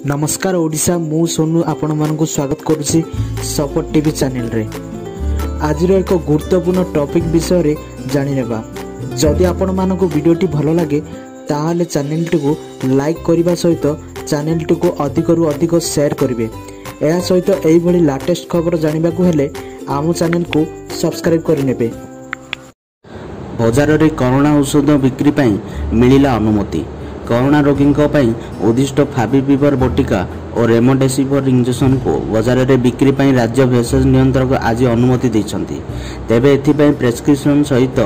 नमस्कार ओडिशा मु सोनू आपण मानक स्वागत करुछि सपोर्ट टीवी चैनल रे। आज एक गुरुत्वपूर्ण टॉपिक विषय रे जानि नेबा। जदि आपण मानक वीडियोटी भलो लागे ताहाले चैनल को लाइक करबा सहित चैनल को अधिक रु अधिक शेयर करिवे। एहा सहित एई भली लेटेस्ट खबर जानिबा को हेले आम चैनल को सब्सक्राइब करि नेबे। बजार रे कोरोना औषध बिक्री पई मिलिला अनुमति। कोरोना रोगी उद्दिष्ट फाविपिवर बटिका और रेमडेसिविर इंजेक्शन को बजार में बिक्री पर राज्य भेषज नियंत्रक आज अनुमति देइछन्ति। तेबे एथिपाई प्रेस्क्रिप्शन सहित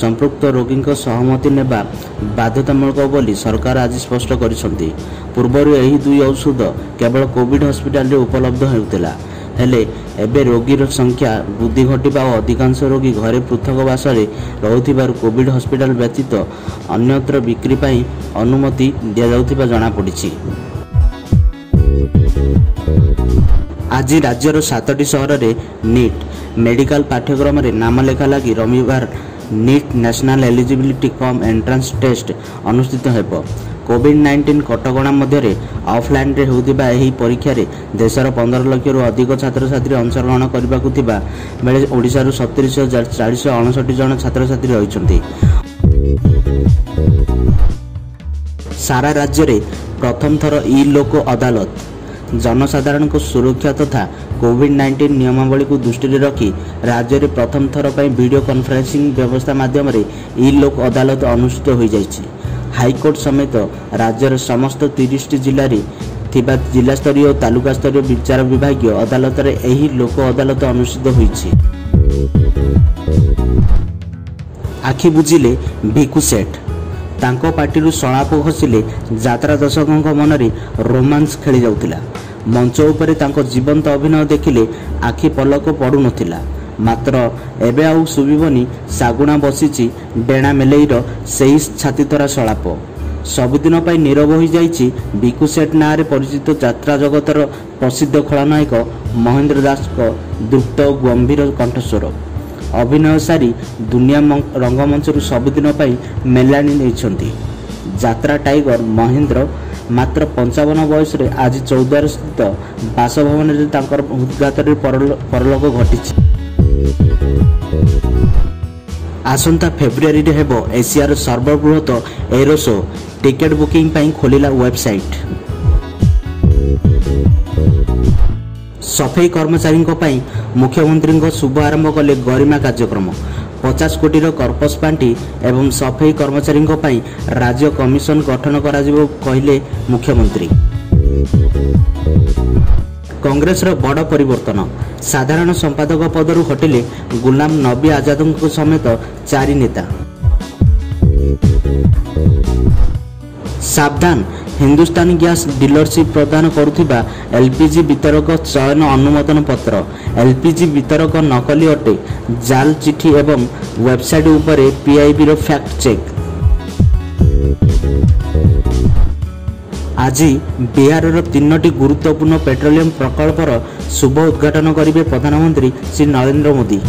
संपृक्त रोगी सहमति नेबा बाध्यतामूलक बोली सरकार आज स्पष्ट करिसन्ति। पूर्वरु एही दुई औषध केवल कोविड हॉस्पिटल रे उपलब्ध हेउतिला, हेले एबे रोगीर संख्या वृद्धि घटिबा और अधिकांश रोगी घरे पृथकवास रहुथिबार कोविड हॉस्पिटल व्यतीत अन्यत्र बिक्री पई अनुमति दिया जाउथिबा जणा पड़िछि। आज राज्यर 7टी सहर में नीट मेडिकल पाठ्यक्रम रे नाम लेखा लगी रविवार NEET national eligibility cum entrance test अनुष्ठित हेबो। कोविड-19 कटकणा मध्य ऑफलाइन रे होउथिबा एही परीक्षा रे देशर 15 लाख रु अधिक छात्र छात्री अंशग्रहण करबाकु थिबा बेले ओडिसा रु 37,459 जन छात्र छात्री रहिसंती। सारा राज्य रे प्रथम थर ई लोक अदालत जनसाधारण को सुरक्षा तथा कोविड-19 नियमावली को दृष्टि में रखी राज्य में प्रथम थर पर वीडियो कॉन्फ्रेंसिंग व्यवस्था माध्यम ई लोक अदालत अनुष्ठित हो जाइछि। हाईकोर्ट समेत राज्यर समस्त 30 जिले में जिला स्तरीय और तालुका स्तरीय विचार विभागीय अदालत रे एही लोक अदालत अनुष्ठित होइछि। आखि बुझिले भिकु सेठ तांको पार्टी सलाप खसिले यात्रा दर्शकों मन में रोमांस खेली जाउतिला। मंच उपरे तांको जीवंत अभिनय देखिले आखि पलक पड़ू नथिला। मात्र एबे आउ सुबिबनी सागुणा बसिछि डेणा मेलेईर सेही छातीतरा सलाप। सबुदिन पाई नीरव हो जाइछि भिकु सेठ नारे परिचित यात्रा जगतर प्रसिद्ध खलनायक महेंद्र दास को द्रुत गंभीर कंठस्वर। अभिनय सारी दुनिया रंगमंच सबुदिन पाई मेलानी नहीं यात्रा टाइगर महेंद्र मात्र 55 बयस आज चौद्वार स्थित बासभवन हृदघात परलोक घटी। आसंता फेब्रुआरी रे हेबो एशियार सर्वबृहत एरो शो। टिकेट बुकिंग पई खोलिला वेबसाइट। सफाई कर्मचारी मुख्यमंत्री शुभ आरंभ कले गरिमा कार्यक्रम। 50 कोटी कर्पस पांठी एवं सफाई कर्मचारी राज्य कमिशन गठन कराजिबो कहले मुख्यमंत्री। कांग्रेस बड़ परिवर्तन साधारण संपादक पदरु हटिले गुलाम नबी आजाद समेत 4 नेता। सावधान हिंदुस्तान गैस डीलरशिप प्रदान करुथिबा एलपीजी वितरक चयन अनुमोदन पत्र। एलपीजी वितरक नकली अटे जाल चिठी एवं वेबसाइट उपरे पीआईबी रो फैक्ट चेक। आज बिहार 3टी गुरुत्वपूर्ण पेट्रोलियम प्रकल्पर शुभ उद्घाटन करेंगे प्रधानमंत्री श्री नरेंद्र मोदी।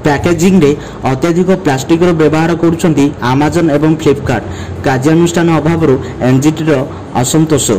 पैकेजिंग रे अत्यधिक प्लास्टिक रो व्यवहार करुछंती अमेजन एवं फ्लिपकार्ट। कार्यानुष्ठान अभाव एनजीटी रो असंतोष।